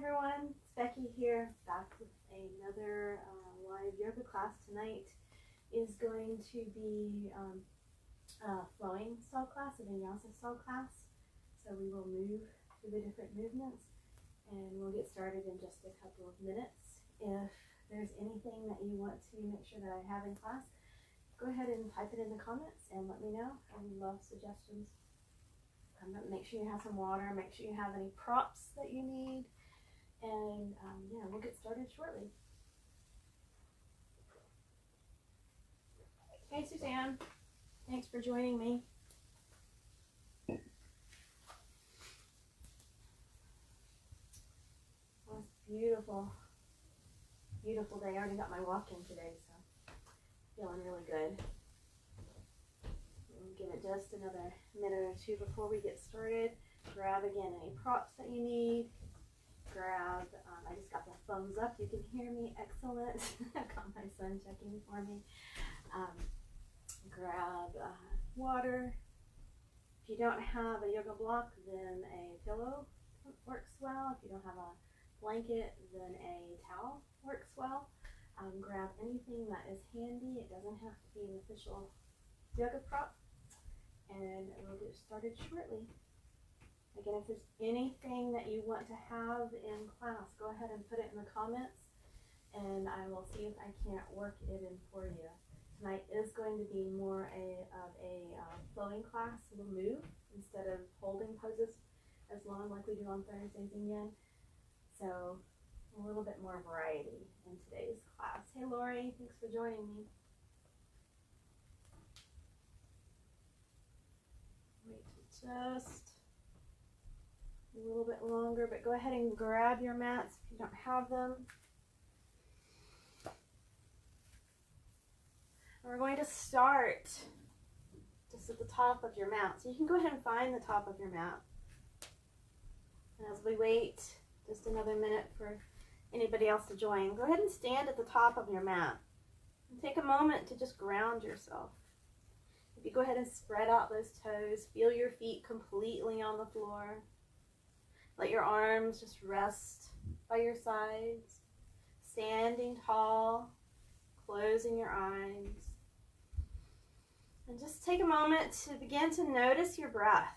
everyone, it's Becky here, back with another live yoga class. Tonight is going to be a flowing style class, a vinyasa style class. So we will move through the different movements and we'll get started in just a couple of minutes. If there's anything that you want to make sure that I have in class, go ahead and type it in the comments and let me know. I love suggestions. Make sure you have some water, make sure you have any props that you need, and yeah, we'll get started shortly. Hey Suzanne, thanks for joining me. Well, it's beautiful, beautiful day. I already got my walk in today, so feeling really good. Give it just another minute or two before we get started. Grab again any props that you need. Grab, I just got the thumbs up. You can hear me. Excellent. I've got my son checking for me. Grab water. If you don't have a yoga block, then a pillow works well. If you don't have a blanket, then a towel works well. Grab anything that is handy. It doesn't have to be an official yoga prop. And we'll get started shortly. Again, if there's anything that you want to have in class, go ahead and put it in the comments and I will see if I can't work it in for you. Tonight is going to be more of a flowing class. We'll move instead of holding poses as long like we do on Thursdays and yin. So a little bit more variety in today's class. Hey Lori, thanks for joining me. Just a little bit longer, but go ahead and grab your mats if you don't have them. And we're going to start just at the top of your mat. So you can go ahead and find the top of your mat. And as we wait just another minute for anybody else to join, go ahead and stand at the top of your mat. And take a moment to just ground yourself. You go ahead and spread out those toes. Feel your feet completely on the floor. Let your arms just rest by your sides. Standing tall, closing your eyes. And just take a moment to begin to notice your breath.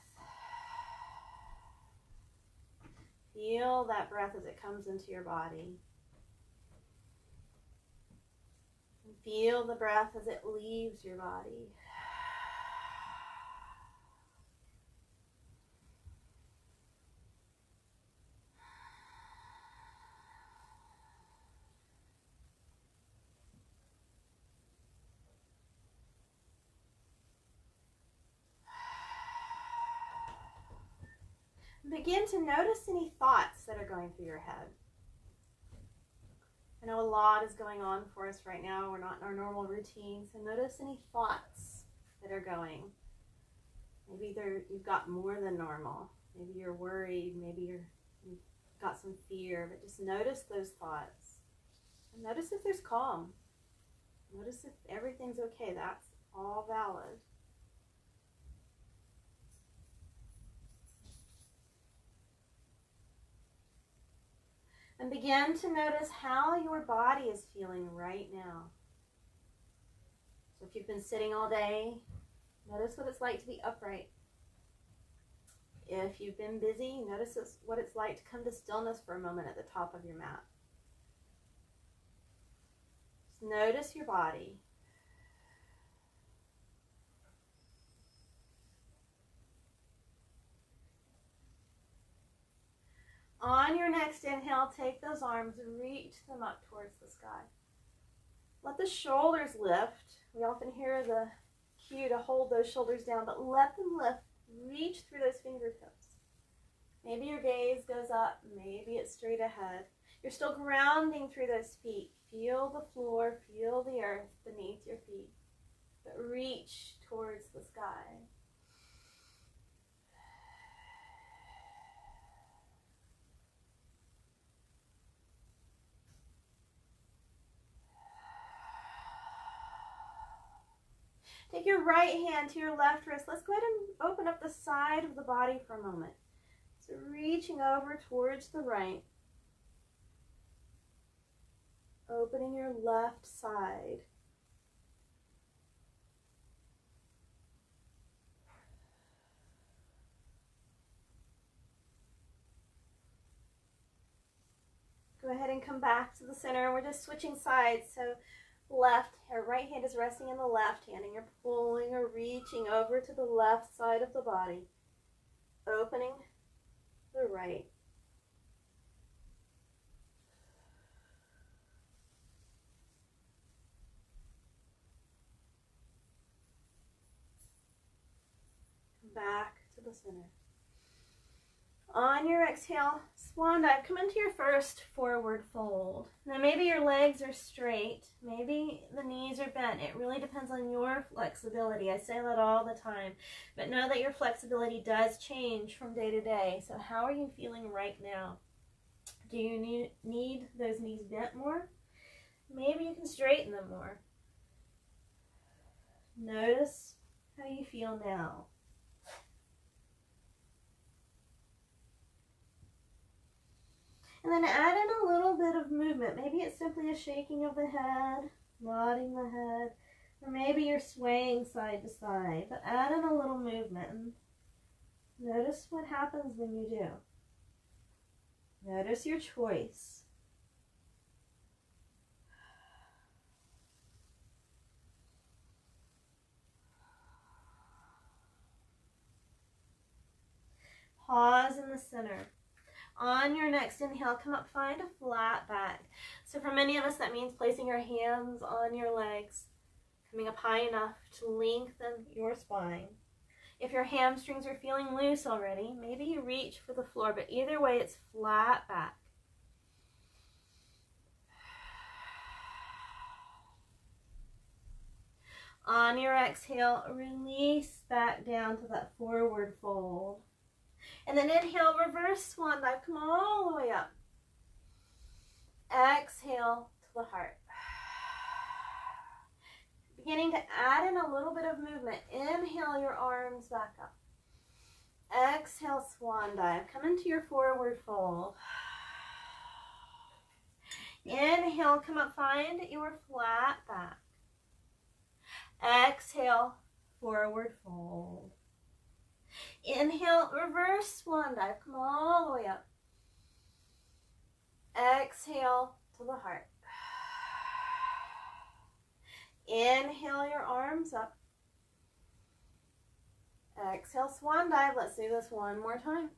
Feel that breath as it comes into your body. And feel the breath as it leaves your body. Begin to notice any thoughts that are going through your head. I know a lot is going on for us right now. We're not in our normal routine, so notice any thoughts that are going. Maybe you've got more than normal. Maybe you're worried. Maybe you've got some fear, but just notice those thoughts. And notice if there's calm. Notice if everything's okay. That's all valid. And begin to notice how your body is feeling right now. So if you've been sitting all day, notice what it's like to be upright. If you've been busy, notice what it's like to come to stillness for a moment at the top of your mat. Just notice your body. On your next inhale, take those arms, reach them up towards the sky. Let the shoulders lift. We often hear the cue to hold those shoulders down, but let them lift. Reach through those fingertips. Maybe your gaze goes up, maybe it's straight ahead. You're still grounding through those feet. Feel the floor, feel the earth beneath your feet, but reach towards the sky. Take your right hand to your left wrist. Let's go ahead and open up the side of the body for a moment. So reaching over towards the right. Opening your left side. Go ahead and come back to the center. We're just switching sides. So left, your right hand is resting in the left hand, and you're pulling or reaching over to the left side of the body. Opening the right. Back to the center. On your exhale, swan dive, come into your first forward fold. Now maybe your legs are straight, maybe the knees are bent. It really depends on your flexibility. I say that all the time, but know that your flexibility does change from day to day. So how are you feeling right now? Do you need those knees bent more? Maybe you can straighten them more. Notice how you feel now. And then add in a little bit of movement. Maybe it's simply a shaking of the head, nodding the head, or maybe you're swaying side to side. But add in a little movement. And notice what happens when you do. Notice your choice. Pause in the center. On your next inhale, come up, find a flat back. So for many of us, that means placing your hands on your legs, coming up high enough to lengthen your spine. If your hamstrings are feeling loose already, maybe you reach for the floor, but either way, it's flat back. On your exhale, release back down to that forward fold. And then inhale, reverse swan dive. Come all the way up. Exhale to the heart. Beginning to add in a little bit of movement. Inhale your arms back up. Exhale, swan dive. Come into your forward fold. Inhale, come up, find your flat back. Exhale, forward fold. Inhale, reverse swan dive. Come all the way up. Exhale to the heart. Inhale your arms up. Exhale, swan dive. Let's do this one more time.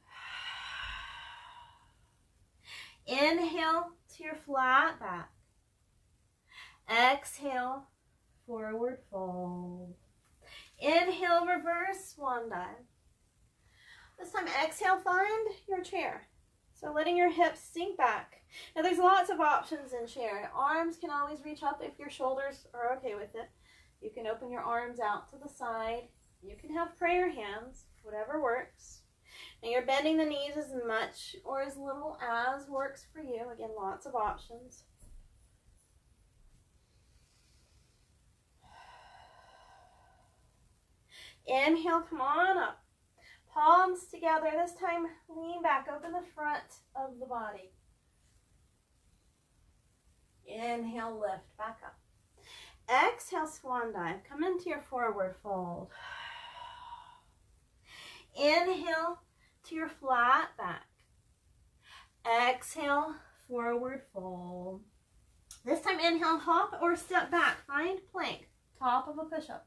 Inhale to your flat back. Exhale, forward fold. Inhale, reverse swan dive. This time, exhale, find your chair. So letting your hips sink back. Now there's lots of options in chair. Arms can always reach up if your shoulders are okay with it. You can open your arms out to the side. You can have prayer hands, whatever works. Now you're bending the knees as much or as little as works for you. Again, lots of options. Inhale, come on up. Palms together. This time, lean back, open the front of the body. Inhale, lift, back up. Exhale, swan dive. Come into your forward fold. Inhale to your flat back. Exhale, forward fold. This time, inhale, hop or step back. Find plank, top of a push-up.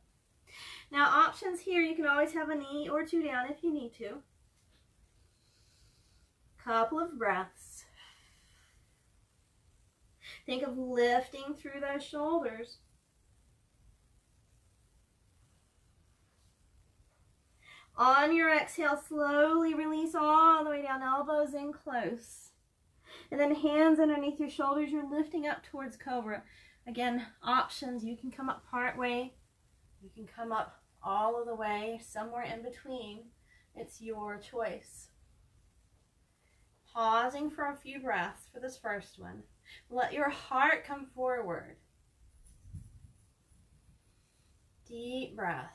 Now, options here, you can always have a knee or two down if you need to. Couple of breaths. Think of lifting through those shoulders. On your exhale, slowly release all the way down, elbows in close. And then hands underneath your shoulders, you're lifting up towards cobra. Again, options, you can come up part way. You can come up all of the way, somewhere in between. It's your choice. Pausing for a few breaths for this first one. Let your heart come forward. Deep breath.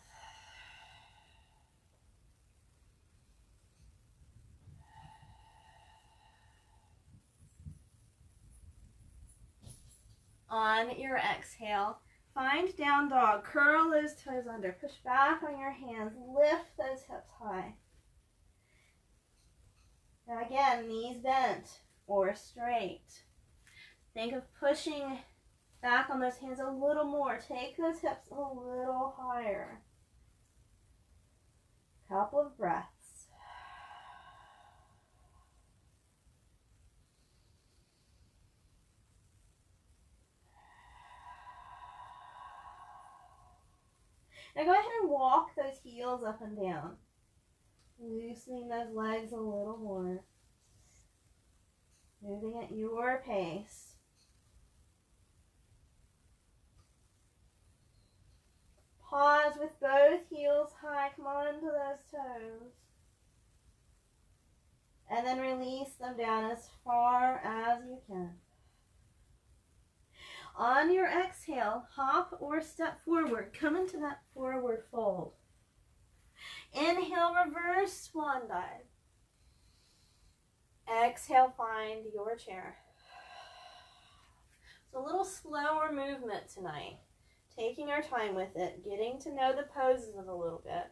On your exhale, find down dog. Curl those toes under. Push back on your hands. Lift those hips high. Now again, knees bent or straight. Think of pushing back on those hands a little more. Take those hips a little higher. Couple of breaths. Now go ahead and walk those heels up and down. Loosening those legs a little more. Moving at your pace. Pause with both heels high. Come on to those toes. And then release them down as far as you can. On your exhale, hop or step forward. Come into that forward fold. Inhale, reverse swan dive. Exhale, find your chair. It's a little slower movement tonight. Taking our time with it, getting to know the poses a little bit,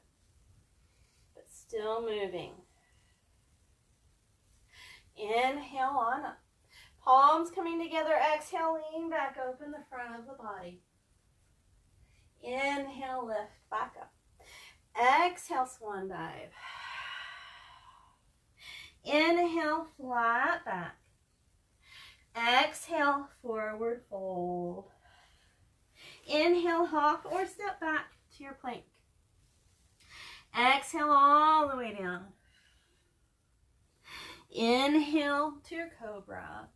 but still moving. Inhale on up. Palms coming together. Exhale, lean back, open the front of the body. Inhale, lift back up. Exhale, swan dive. Inhale, flat back. Exhale, forward fold. Inhale, hop or step back to your plank. Exhale all the way down. Inhale to your cobra.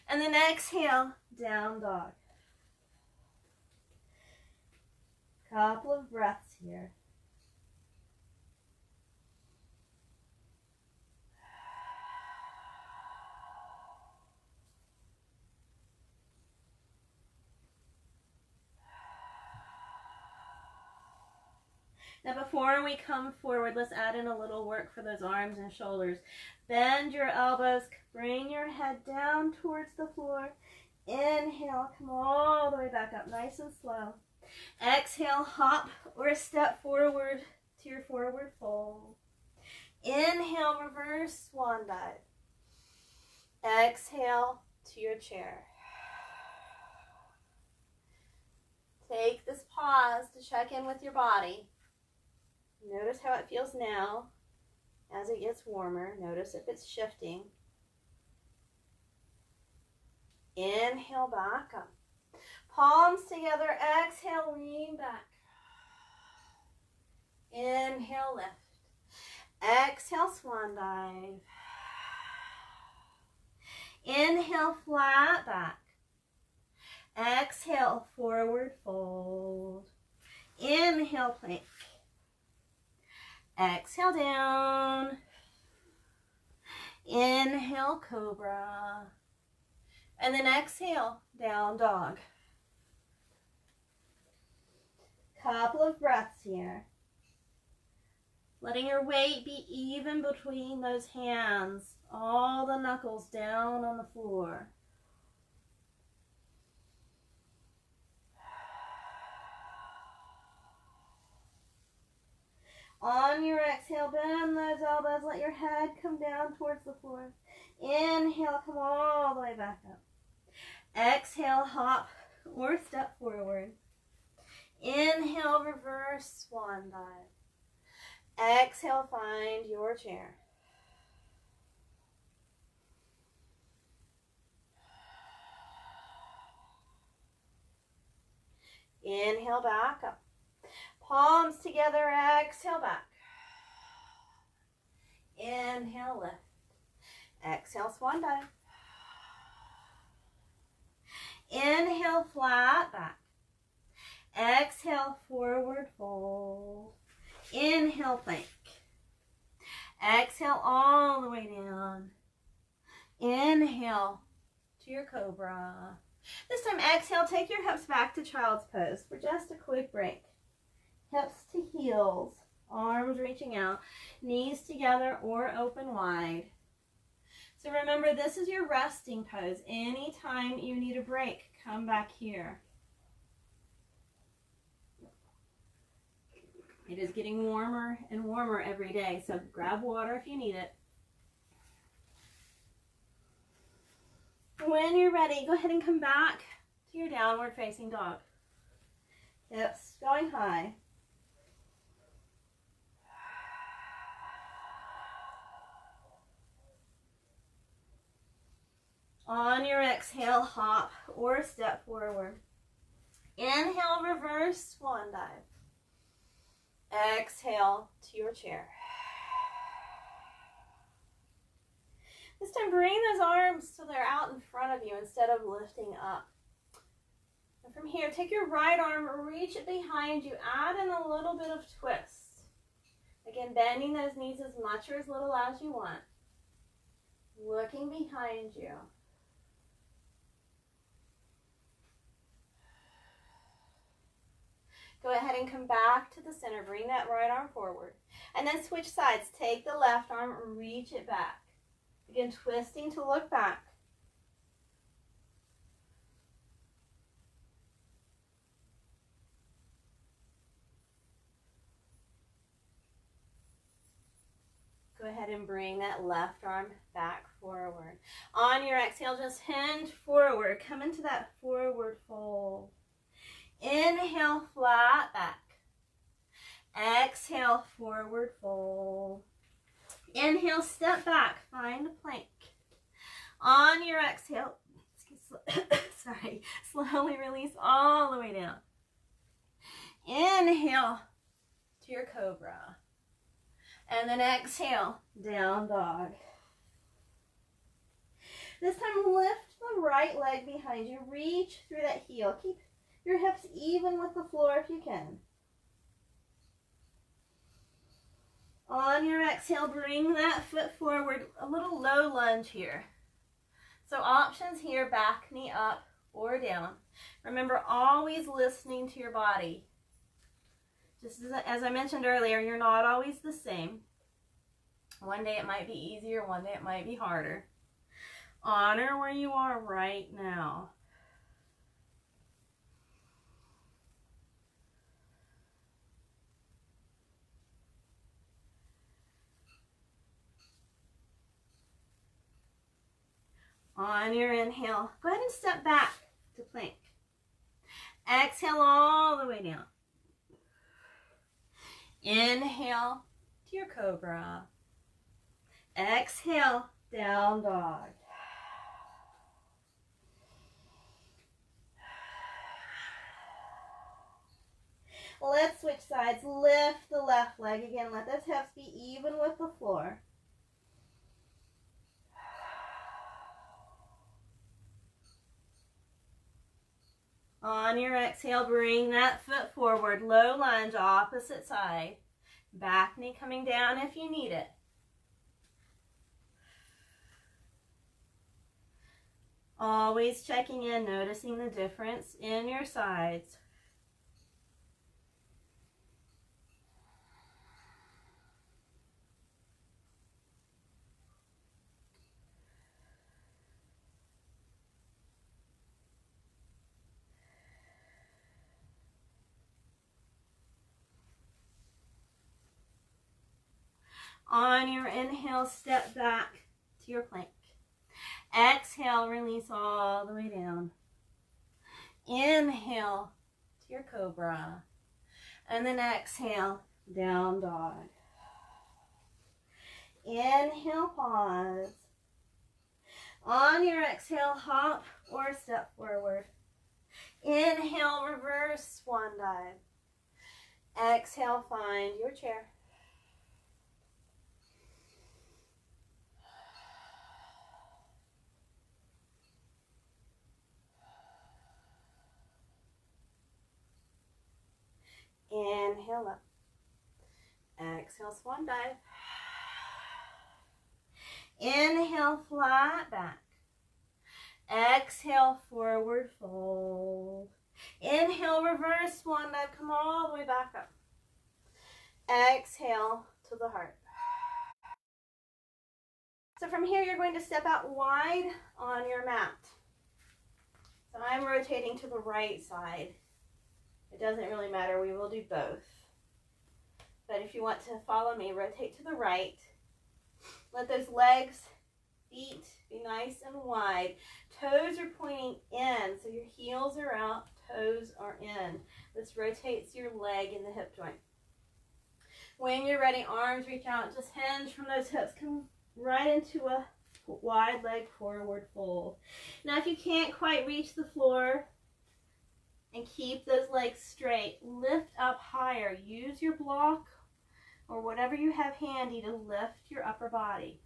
And then exhale, down dog. Couple of breaths here. Now before we come forward, let's add in a little work for those arms and shoulders. Bend your elbows, bring your head down towards the floor. Inhale, come all the way back up, nice and slow. Exhale, hop or step forward to your forward fold. Inhale, reverse swan dive. Exhale to your chair. Take this pause to check in with your body. Notice how it feels now as it gets warmer. Notice if it's shifting. Inhale, back up. Palms together. Exhale, lean back. Inhale, lift. Exhale, swan dive. Inhale, flat back. Exhale, forward fold. Inhale, plank. Exhale, down. Inhale, cobra. And then exhale, down dog. Couple of breaths here. Letting your weight be even between those hands. All the knuckles down on the floor. On your exhale, bend those elbows. Let your head come down towards the floor. Inhale, come all the way back up. Exhale, hop or step forward. Inhale, reverse swan dive. Exhale, find your chair. Inhale, back up. Palms together, exhale back. Inhale, lift. Exhale, swan dive. Inhale, flat back. Exhale, forward fold. Inhale, plank. Exhale all the way down. Inhale to your cobra. This time, exhale, take your hips back to child's pose for just a quick break. Hips to heels, arms reaching out, knees together or open wide. So remember, this is your resting pose. Anytime you need a break, come back here. It is getting warmer and warmer every day, so grab water if you need it. When you're ready, go ahead and come back to your downward facing dog. Hips going high. On your exhale, hop or step forward. Inhale, reverse swan dive. Exhale to your chair. This time, bring those arms so they're out in front of you instead of lifting up. And from here, take your right arm, reach it behind you, add in a little bit of twist. Again, bending those knees as much or as little as you want. Looking behind you. Go ahead and come back to the center. Bring that right arm forward. And then switch sides. Take the left arm, reach it back. Again, twisting to look back. Go ahead and bring that left arm back forward. On your exhale, just hinge forward. Come into that forward fold. Inhale, flat back. Exhale, forward fold. Inhale, step back, find a plank. On your exhale, slowly release all the way down. Inhale to your cobra. And then exhale, down dog. This time, lift the right leg behind you. Reach through that heel. Keep your hips even with the floor if you can. On your exhale, bring that foot forward. A little low lunge here. So options here, back knee up or down. Remember, always listening to your body. Just as I mentioned earlier, you're not always the same. One day it might be easier, one day it might be harder. Honor where you are right now. On your inhale, go ahead and step back to plank. Exhale all the way down. Inhale to your cobra. Exhale, down dog. Let's switch sides. Lift the left leg again. Let those hips be even with the floor. On your exhale, bring that foot forward. Low lunge, opposite side. Back knee coming down if you need it. Always checking in, noticing the difference in your sides. On your inhale, step back to your plank. Exhale, release all the way down. Inhale to your cobra. And then exhale, down dog. Inhale, pause. On your exhale, hop or step forward. Inhale, reverse swan dive. Exhale, find your chair. Inhale up. Exhale, swan dive. Inhale, flat back. Exhale, forward fold. Inhale, reverse swan dive. Come all the way back up. Exhale to the heart. So from here, you're going to step out wide on your mat. So I'm rotating to the right side. It doesn't really matter, we will do both. But if you want to follow me, rotate to the right. Let those legs, feet be nice and wide. Toes are pointing in, so your heels are out, toes are in. This rotates your leg in the hip joint. When you're ready, arms reach out, just hinge from those hips. Come right into a wide leg forward fold. Now if you can't quite reach the floor and keep those legs straight, lift up higher. Use your block or whatever you have handy to lift your upper body.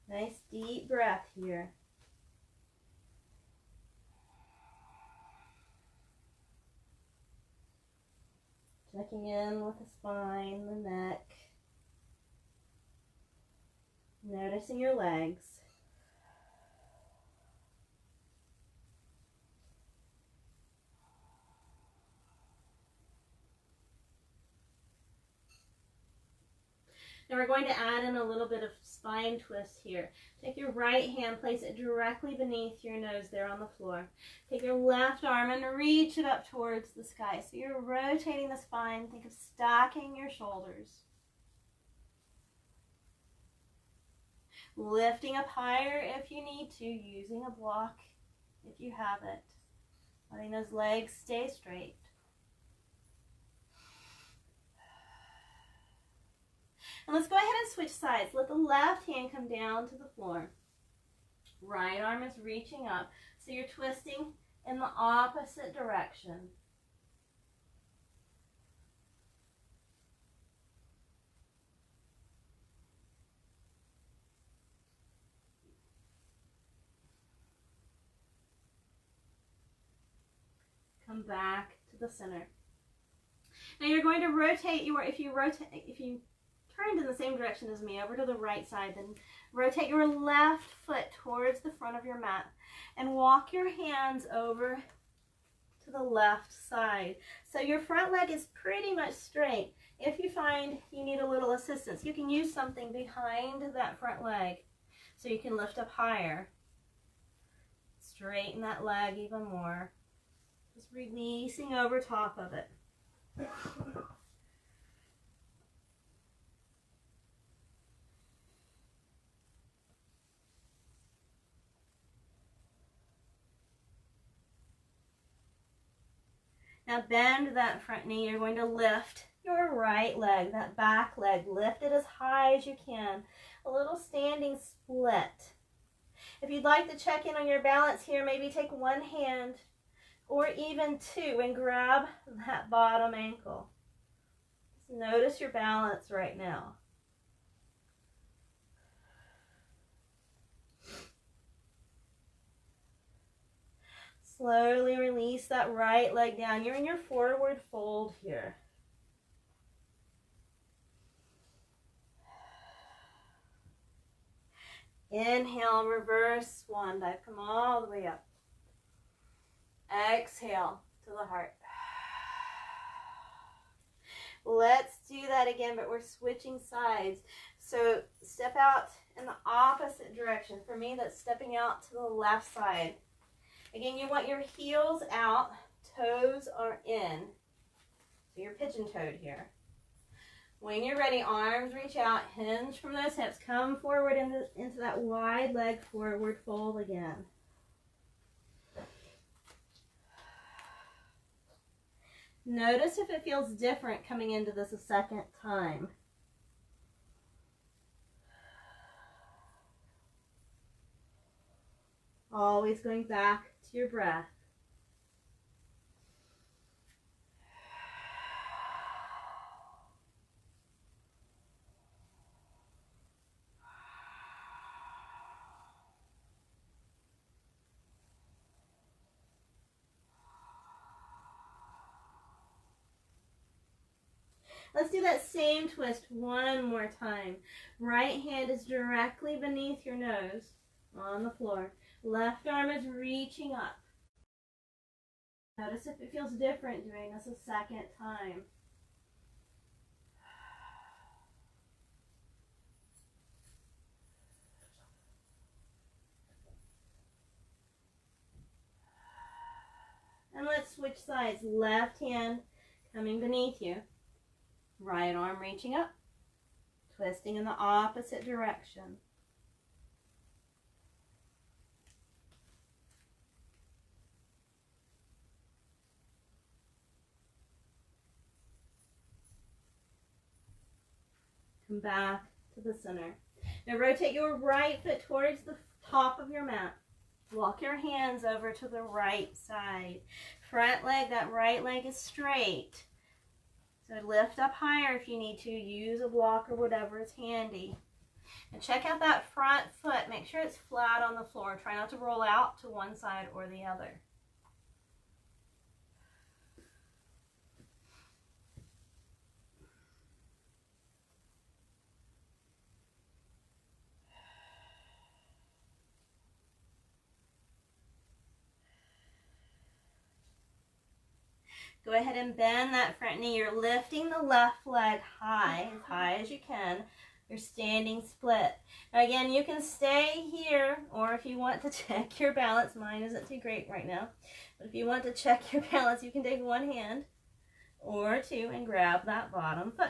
Nice deep breath here. Checking in with the spine, the neck. Noticing your legs. Now we're going to add in a little bit of spine twist here. Take your right hand, place it directly beneath your nose there on the floor. Take your left arm and reach it up towards the sky. So you're rotating the spine. Think of stacking your shoulders. Lifting up higher if you need to, using a block if you have it. Letting those legs stay straight. And let's go ahead and switch sides. Let the left hand come down to the floor. Right arm is reaching up. So you're twisting in the opposite direction. Come back to the center. Now you're going to rotate if you turned in the same direction as me over to the right side, then rotate your left foot towards the front of your mat and walk your hands over to the left side. So your front leg is pretty much straight. If you find you need a little assistance, you can use something behind that front leg so you can lift up higher. Straighten that leg even more. Just releasing over top of it. Now bend that front knee. You're going to lift your right leg, that back leg. Lift it as high as you can. A little standing split. If you'd like to check in on your balance here, maybe take one hand or even two and grab that bottom ankle. Just notice your balance right now. Slowly release that right leg down. You're in your forward fold here. Inhale, reverse swan dive. Come all the way up. Exhale to the heart. Let's do that again, but we're switching sides. So step out in the opposite direction. For me, that's stepping out to the left side. Again, you want your heels out, toes are in. So you're pigeon-toed here. When you're ready, arms reach out, hinge from those hips. Come forward into that wide leg forward fold again. Notice if it feels different coming into this a second time. Always going back to your breath. Let's do that same twist one more time. Right hand is directly beneath your nose on the floor. Left arm is reaching up. Notice if it feels different doing this a second time. And let's switch sides. Left hand coming beneath you. Right arm reaching up. Twisting in the opposite direction. Come back to the center. Now rotate your right foot towards the top of your mat. Walk your hands over to the right side. Front leg, that right leg is straight. So lift up higher if you need to. Use a block or whatever is handy. And check out that front foot. Make sure it's flat on the floor. Try not to roll out to one side or the other. Go ahead and bend that front knee. You're lifting the left leg high as you can. You're standing split. Now again, you can stay here, or if you want to check your balance, mine isn't too great right now, but if you want to check your balance, you can take one hand or two and grab that bottom foot.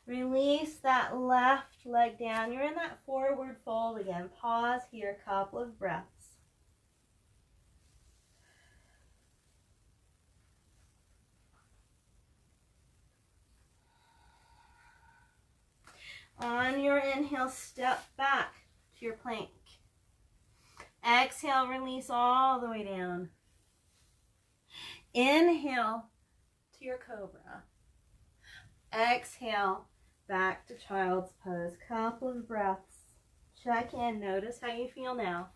Release that left leg down. You're in that forward fold again. Pause here, a couple of breaths. On your inhale, step back to your plank. Exhale, release all the way down. Inhale to your cobra. Exhale, back to child's pose. Couple of breaths. Check in. Notice how you feel now.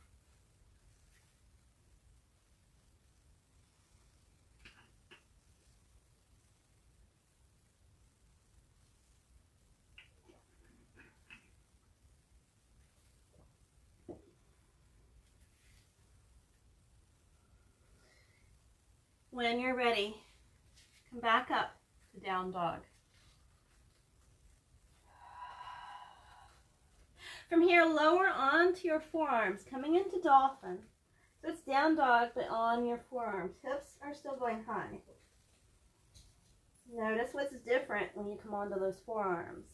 When you're ready, come back up to down dog. From here, lower onto your forearms, coming into dolphin. So it's down dog, but on your forearms. Hips are still going high. Notice what's different when you come onto those forearms.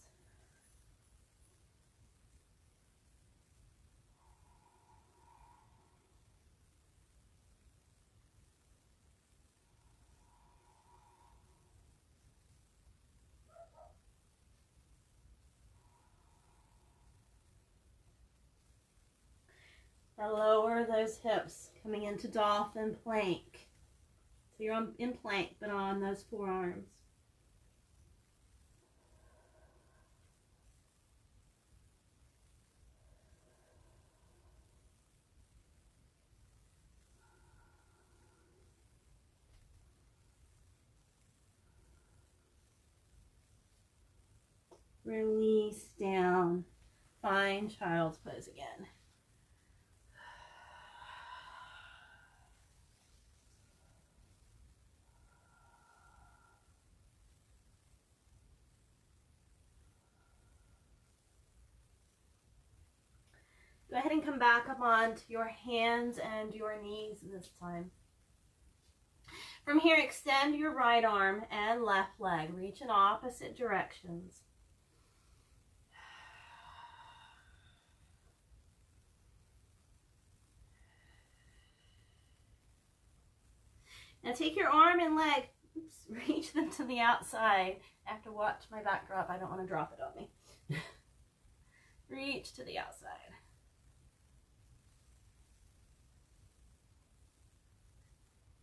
Now lower those hips, coming into dolphin plank. So you're in plank, but on those forearms. Release down. Find child's pose again. Go ahead and come back up onto your hands and your knees this time. From here, extend your right arm and left leg. Reach in opposite directions. Now take your arm and leg, reach them to the outside. I have to watch my back drop. I don't want to drop it on me. Reach to the outside.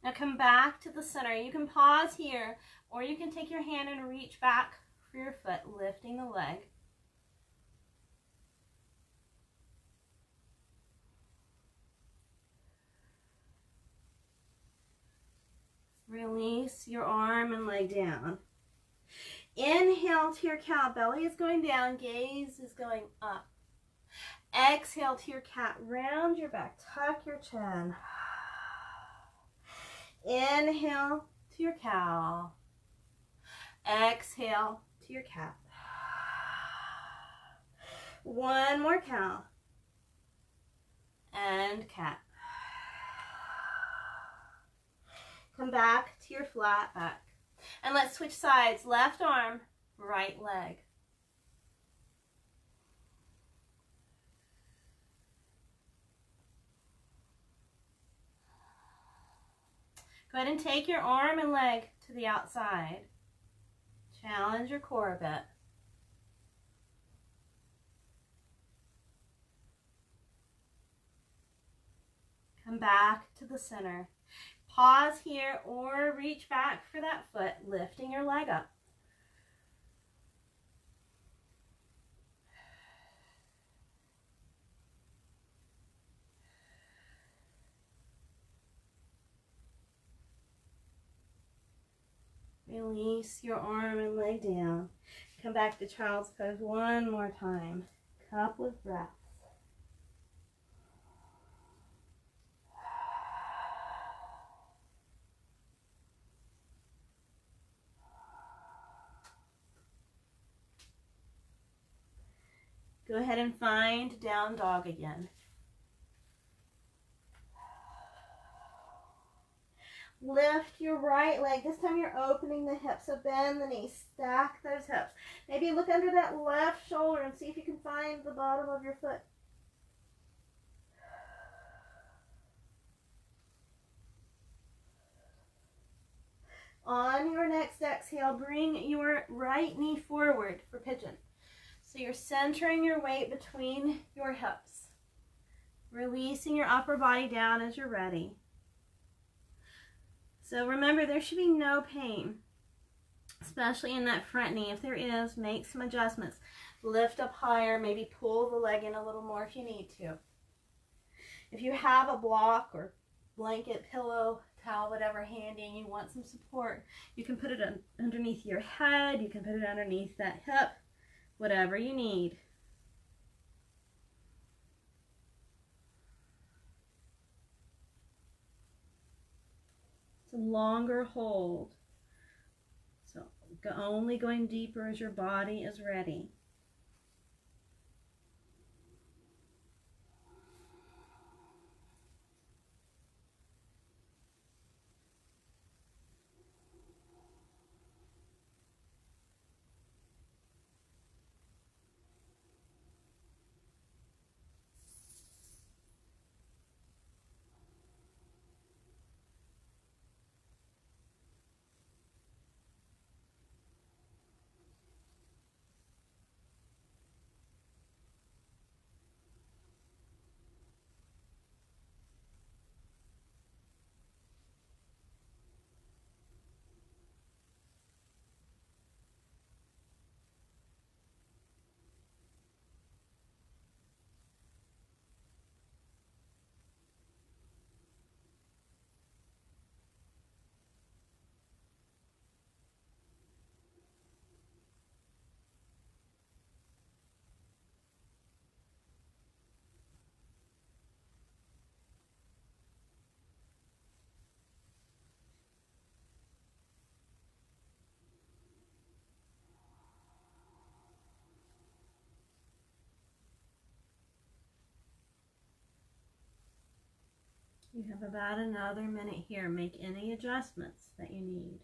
Now come back to the center. You can pause here, or you can take your hand and reach back for your foot, lifting the leg. Release your arm and leg down. Inhale to your cow, belly is going down, gaze is going up. Exhale to your cat, round your back, tuck your chin. Inhale to your cow. Exhale to your cat. One more cow. And cat. Come back to your flat back. And let's switch sides. Left arm, right leg. Go ahead and take your arm and leg to the outside. Challenge your core a bit. Come back to the center. Pause here or reach back for that foot, lifting your leg up. Release your arm and leg down. Come back to child's pose one more time. Couple of breaths. Go ahead and find down dog again. Lift your right leg. This time you're opening the hips, so bend the knees, stack those hips. Maybe look under that left shoulder and see if you can find the bottom of your foot. On your next exhale, bring your right knee forward for pigeon. So you're centering your weight between your hips, releasing your upper body down as you're ready. So remember, there should be no pain, especially in that front knee. If there is, make some adjustments. Lift up higher, maybe pull the leg in a little more if you need to. If you have a block or blanket, pillow, towel, whatever handy, and you want some support, you can put it underneath your head, you can put it underneath that hip, whatever you need. It's a longer hold. So only going deeper as your body is ready. You have about another minute here. Make any adjustments that you need.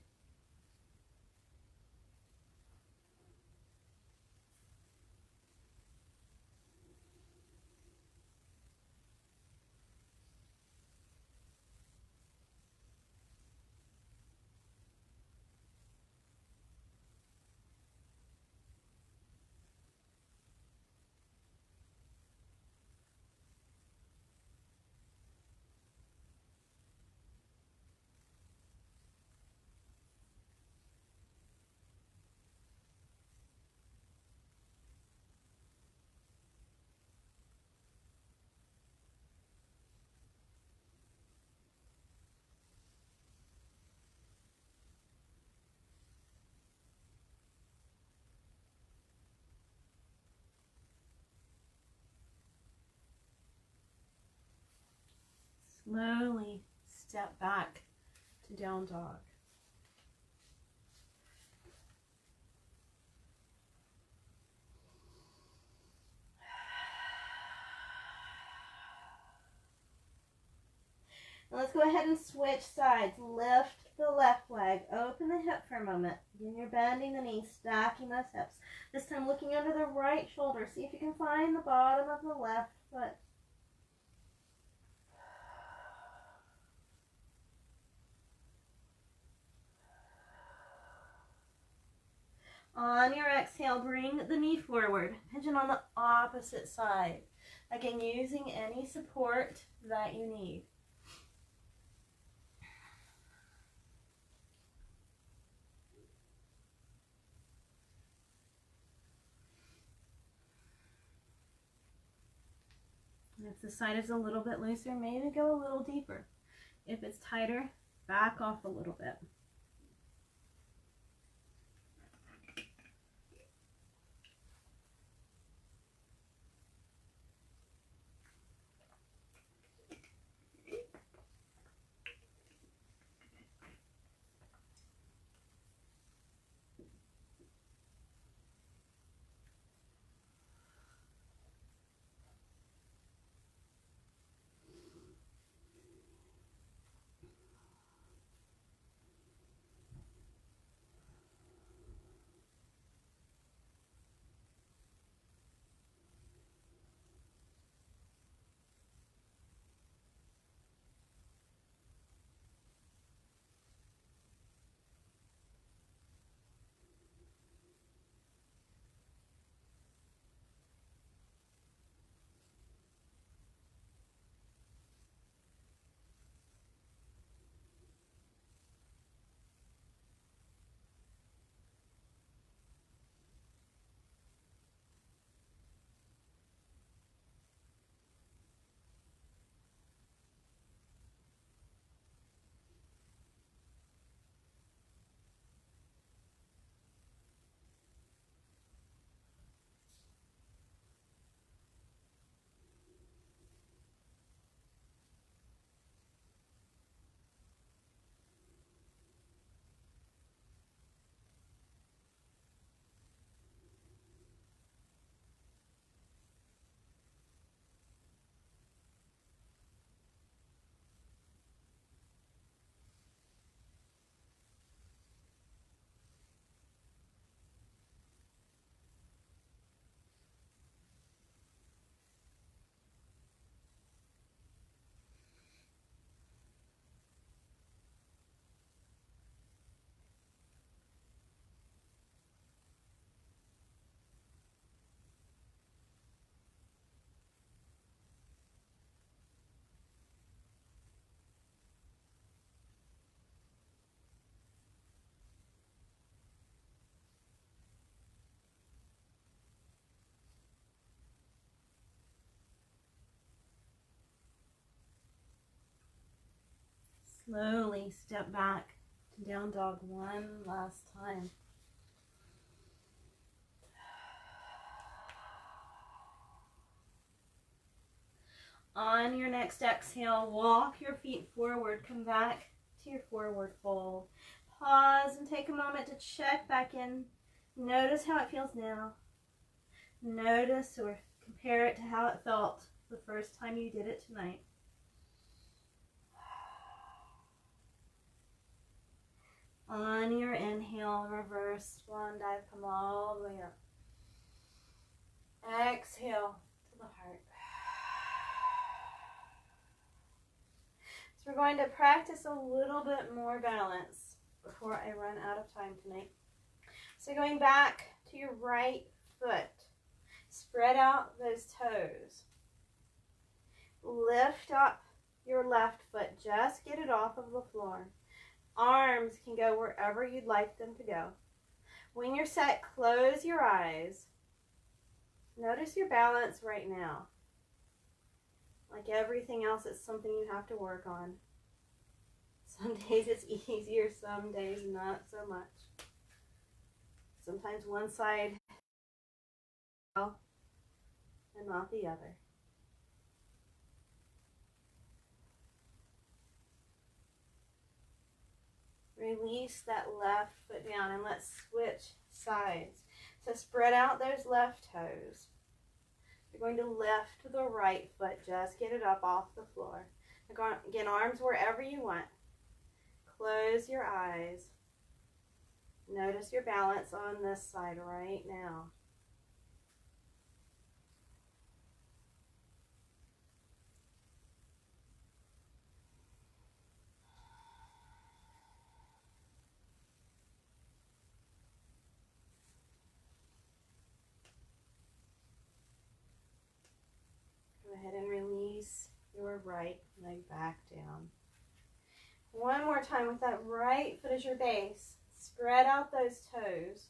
step back to down dog. Now let's go ahead and switch sides. Lift the left leg, open the hip for a moment. Again, you're bending the knees, stacking those hips. This time looking under the right shoulder. See if you can find the bottom of the left foot. On your exhale, bring the knee forward. Pigeon on the opposite side. Again, using any support that you need. If the side is a little bit looser, maybe go a little deeper. If it's tighter, back off a little bit. Slowly step back to down dog one last time. On your next exhale, walk your feet forward. Come back to your forward fold. Pause and take a moment to check back in. Notice how it feels now. Notice or compare it to how it felt the first time you did it tonight. On your inhale, reverse swan dive, come all the way up. Exhale to the heart. So we're going to practice a little bit more balance before I run out of time tonight. So going back to your right foot, spread out those toes. Lift up your left foot, just get it off of the floor. Arms can go wherever you'd like them to go. When you're set, close your eyes. Notice your balance right now. Like everything else, it's something you have to work on. Some days it's easier, some days not so much. Sometimes one side and not the other. Release that left foot down and let's switch sides. So spread out those left toes. You're going to lift the right foot. Just get it up off the floor. Again, arms wherever you want. Close your eyes. Notice your balance on this side right now. Go ahead and release your right leg back down. One more time with that right foot as your base. Spread out those toes.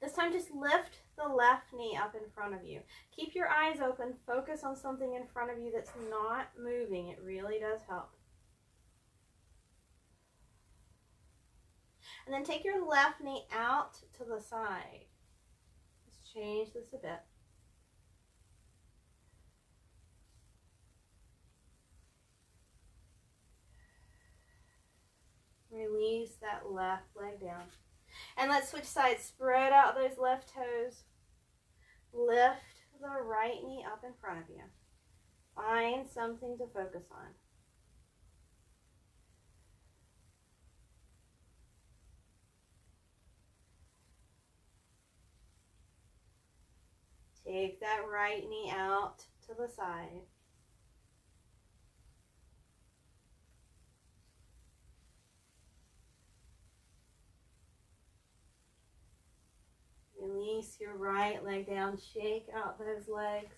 This time just lift the left knee up in front of you. Keep your eyes open. Focus on something in front of you that's not moving. It really does help. And then take your left knee out to the side. Let's change this a bit. Release that left leg down. And let's switch sides. Spread out those left toes. Lift the right knee up in front of you. Find something to focus on. Take that right knee out to the side. Release your right leg down. Shake out those legs.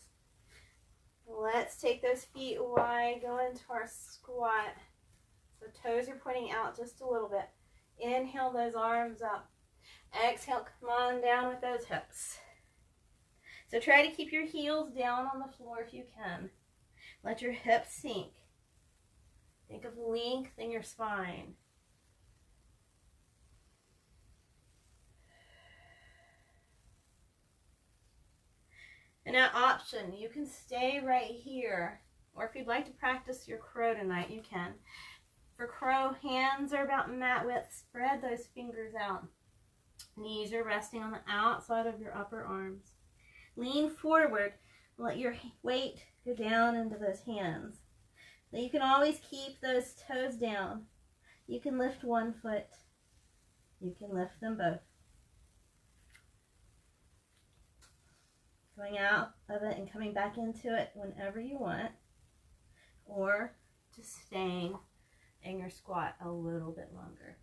Let's take those feet wide. Go into our squat. So toes are pointing out just a little bit. Inhale those arms up. Exhale, come on down with those hips. So try to keep your heels down on the floor if you can. Let your hips sink. Think of length in your spine. And now option, you can stay right here. Or if you'd like to practice your crow tonight, you can. For crow, hands are about mat width. Spread those fingers out. Knees are resting on the outside of your upper arms. Lean forward. Let your weight go down into those hands. Now you can always keep those toes down. You can lift one foot. You can lift them both. Going out of it and coming back into it whenever you want. Or just staying in your squat a little bit longer.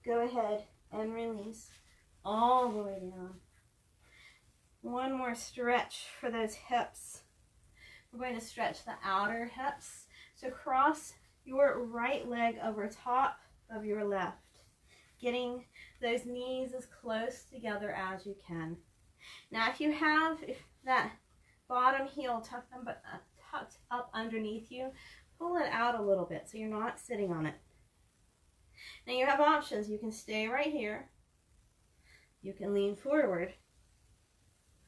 Go ahead and release all the way down. One more stretch for those hips. We're going to stretch the outer hips. So cross your right leg over top of your left, getting those knees as close together as you can. Now if you have that bottom heel tucked up underneath you, pull it out a little bit so you're not sitting on it. Now you have options. You can stay right here. You can lean forward.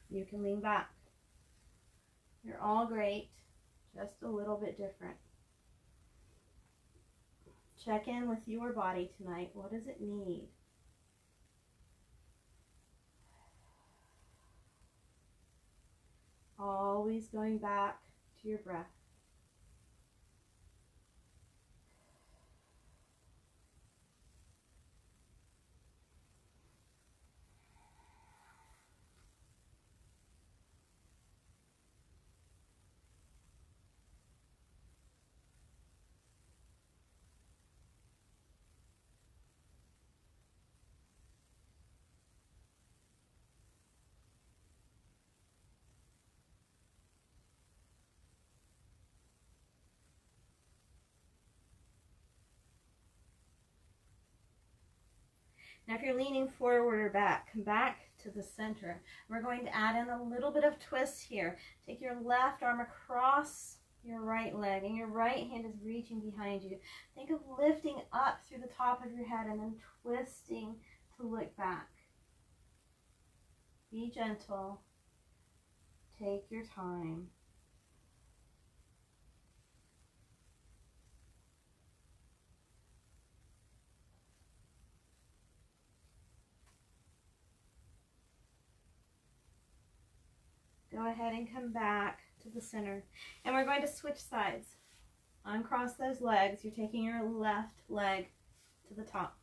You can lean back. You're all great, just a little bit different. Check in with your body tonight. What does it need? Always going back to your breath. Now if you're leaning forward or back, come back to the center. We're going to add in a little bit of twist here. Take your left arm across your right leg and your right hand is reaching behind you. Think of lifting up through the top of your head and then twisting to look back. Be gentle. Take your time. Go ahead and come back to the center. And we're going to switch sides. Uncross those legs. You're taking your left leg to the top.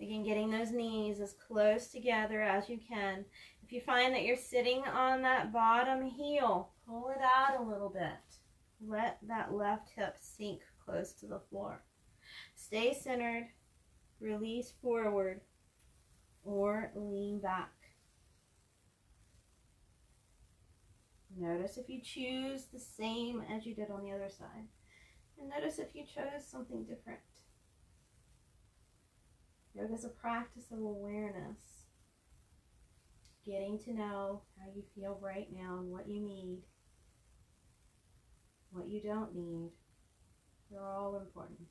Again, getting those knees as close together as you can. If you find that you're sitting on that bottom heel, pull it out a little bit. Let that left hip sink close to the floor. Stay centered. Release forward or lean back. Notice if you choose the same as you did on the other side. And notice if you chose something different. Yoga is a practice of awareness. Getting to know how you feel right now and what you need, what you don't need. They're all important.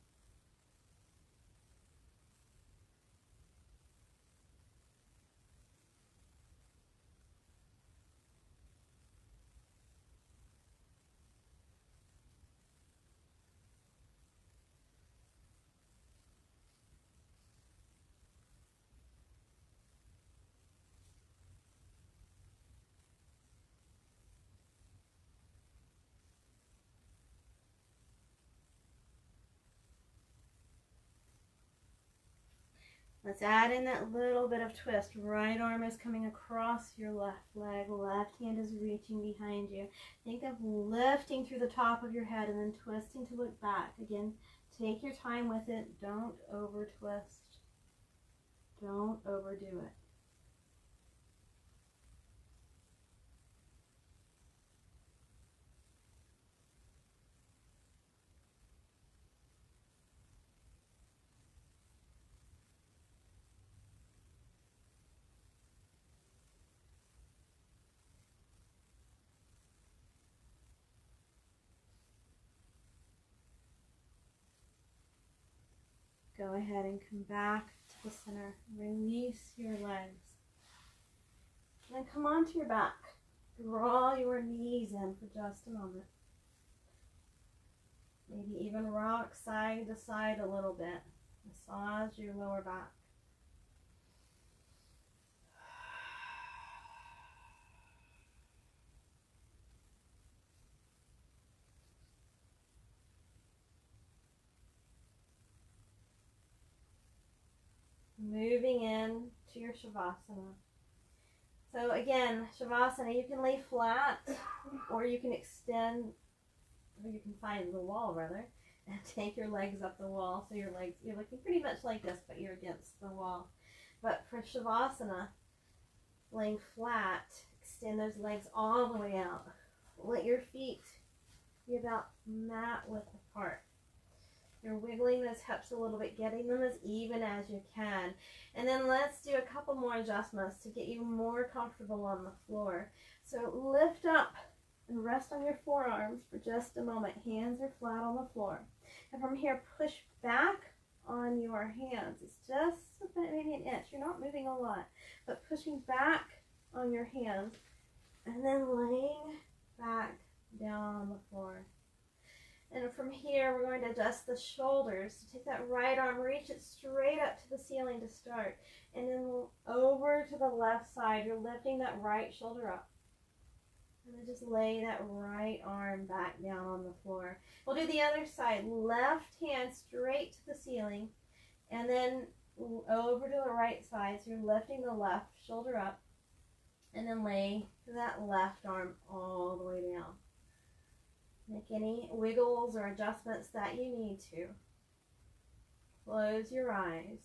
Let's add in that little bit of twist. Right arm is coming across your left leg. Left hand is reaching behind you. Think of lifting through the top of your head and then twisting to look back. Again, take your time with it. Don't over twist. Don't overdo it. Go ahead and come back to the center. Release your legs. And then come onto your back. Draw your knees in for just a moment. Maybe even rock side to side a little bit. Massage your lower back. Moving in to your Shavasana. So again, Shavasana, you can lay flat or you can extend, or you can find the wall rather, and take your legs up the wall. So your legs, you're looking pretty much like this, but you're against the wall. But for Shavasana, laying flat, extend those legs all the way out. Let your feet be about mat width apart. You're wiggling those hips a little bit, getting them as even as you can. And then let's do a couple more adjustments to get you more comfortable on the floor. So lift up and rest on your forearms for just a moment. Hands are flat on the floor. And from here, push back on your hands. It's just maybe an inch. You're not moving a lot, but pushing back on your hands and then laying back down on the floor. And from here, we're going to adjust the shoulders. So take that right arm, reach it straight up to the ceiling to start. And then over to the left side, you're lifting that right shoulder up. And then just lay that right arm back down on the floor. We'll do the other side. Left hand straight to the ceiling. And then over to the right side. So you're lifting the left shoulder up. And then lay that left arm all the way down. Make any wiggles or adjustments that you need to. Close your eyes.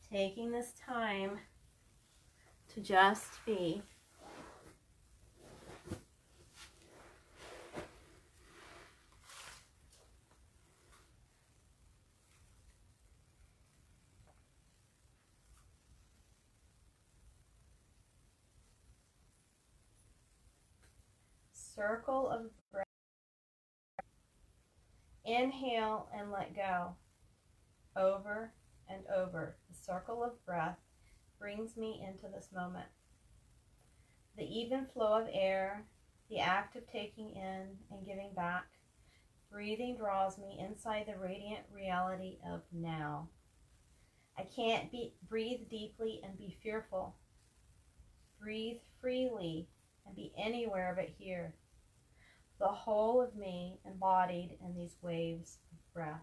Taking this time to just be. Circle of breath. Inhale and let go. Over and over. The circle of breath. brings me into this moment. The even flow of air, the act of taking in and giving back, breathing draws me inside the radiant reality of now. I can't breathe deeply and be fearful. Breathe freely and be anywhere but here. The whole of me embodied in these waves of breath.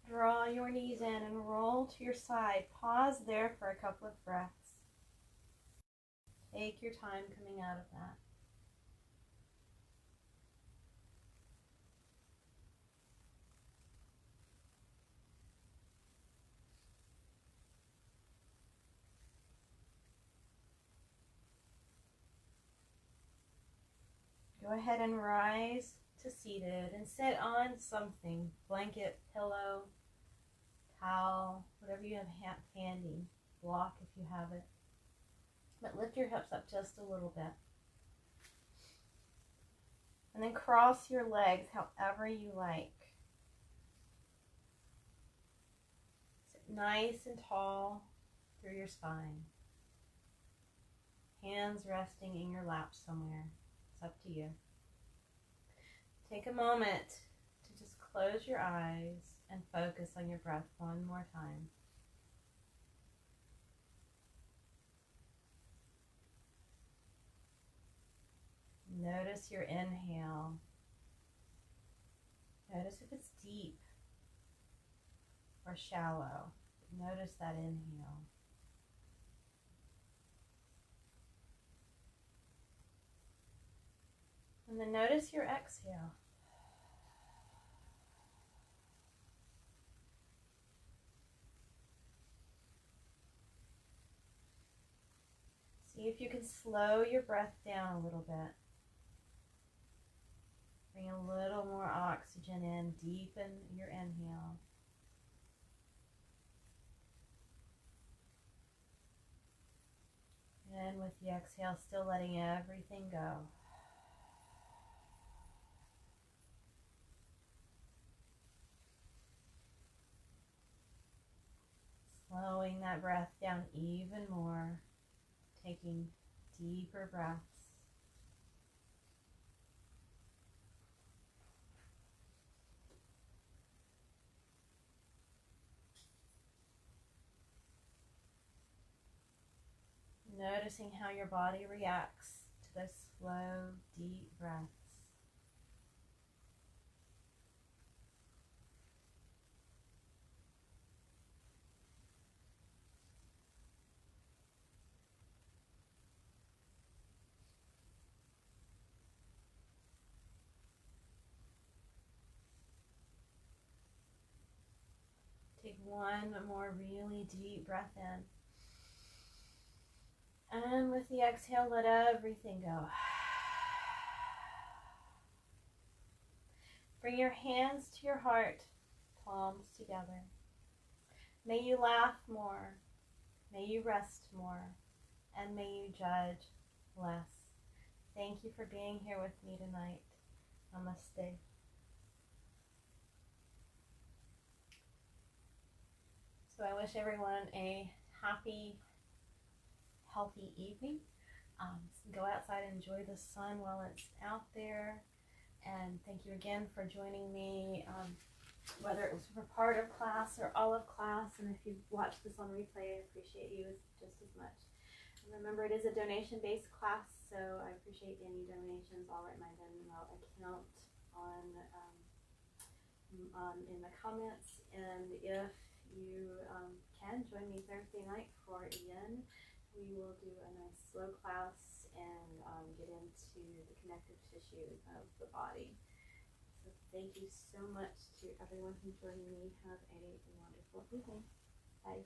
Draw your knees in and roll to your side. Pause there for a couple of breaths. Take your time coming out of that. Go ahead and rise to seated and sit on something, blanket, pillow, towel, whatever you have handy, block if you have it. But lift your hips up just a little bit. And then cross your legs however you like. Sit nice and tall through your spine. Hands resting in your lap somewhere. It's up to you. Take a moment to just close your eyes and focus on your breath one more time. Notice your inhale. Notice if it's deep or shallow. Notice that inhale. And then notice your exhale. See if you can slow your breath down a little bit. Bring a little more oxygen in, deepen your inhale. And with the exhale, still letting everything go. Slowing that breath down even more, taking deeper breaths. Noticing how your body reacts to those slow, deep breaths. Take one more really deep breath in. And with the exhale, let everything go. Bring your hands to your heart, palms together. May you laugh more. May you rest more. And may you judge less. Thank you for being here with me tonight. Namaste. So I wish everyone a happy, healthy evening. Go outside and enjoy the sun while it's out there. And thank you again for joining me, whether it was for part of class or all of class. And if you've watched this on replay, I appreciate you just as much. And remember, it is a donation-based class, so I appreciate any donations. I'll write my Venmo account in the comments. And if you can join me Thursday night for Yin, we will do a nice slow class and get into the connective tissue of the body. So thank you so much to everyone who joined me. Have a wonderful evening. Bye.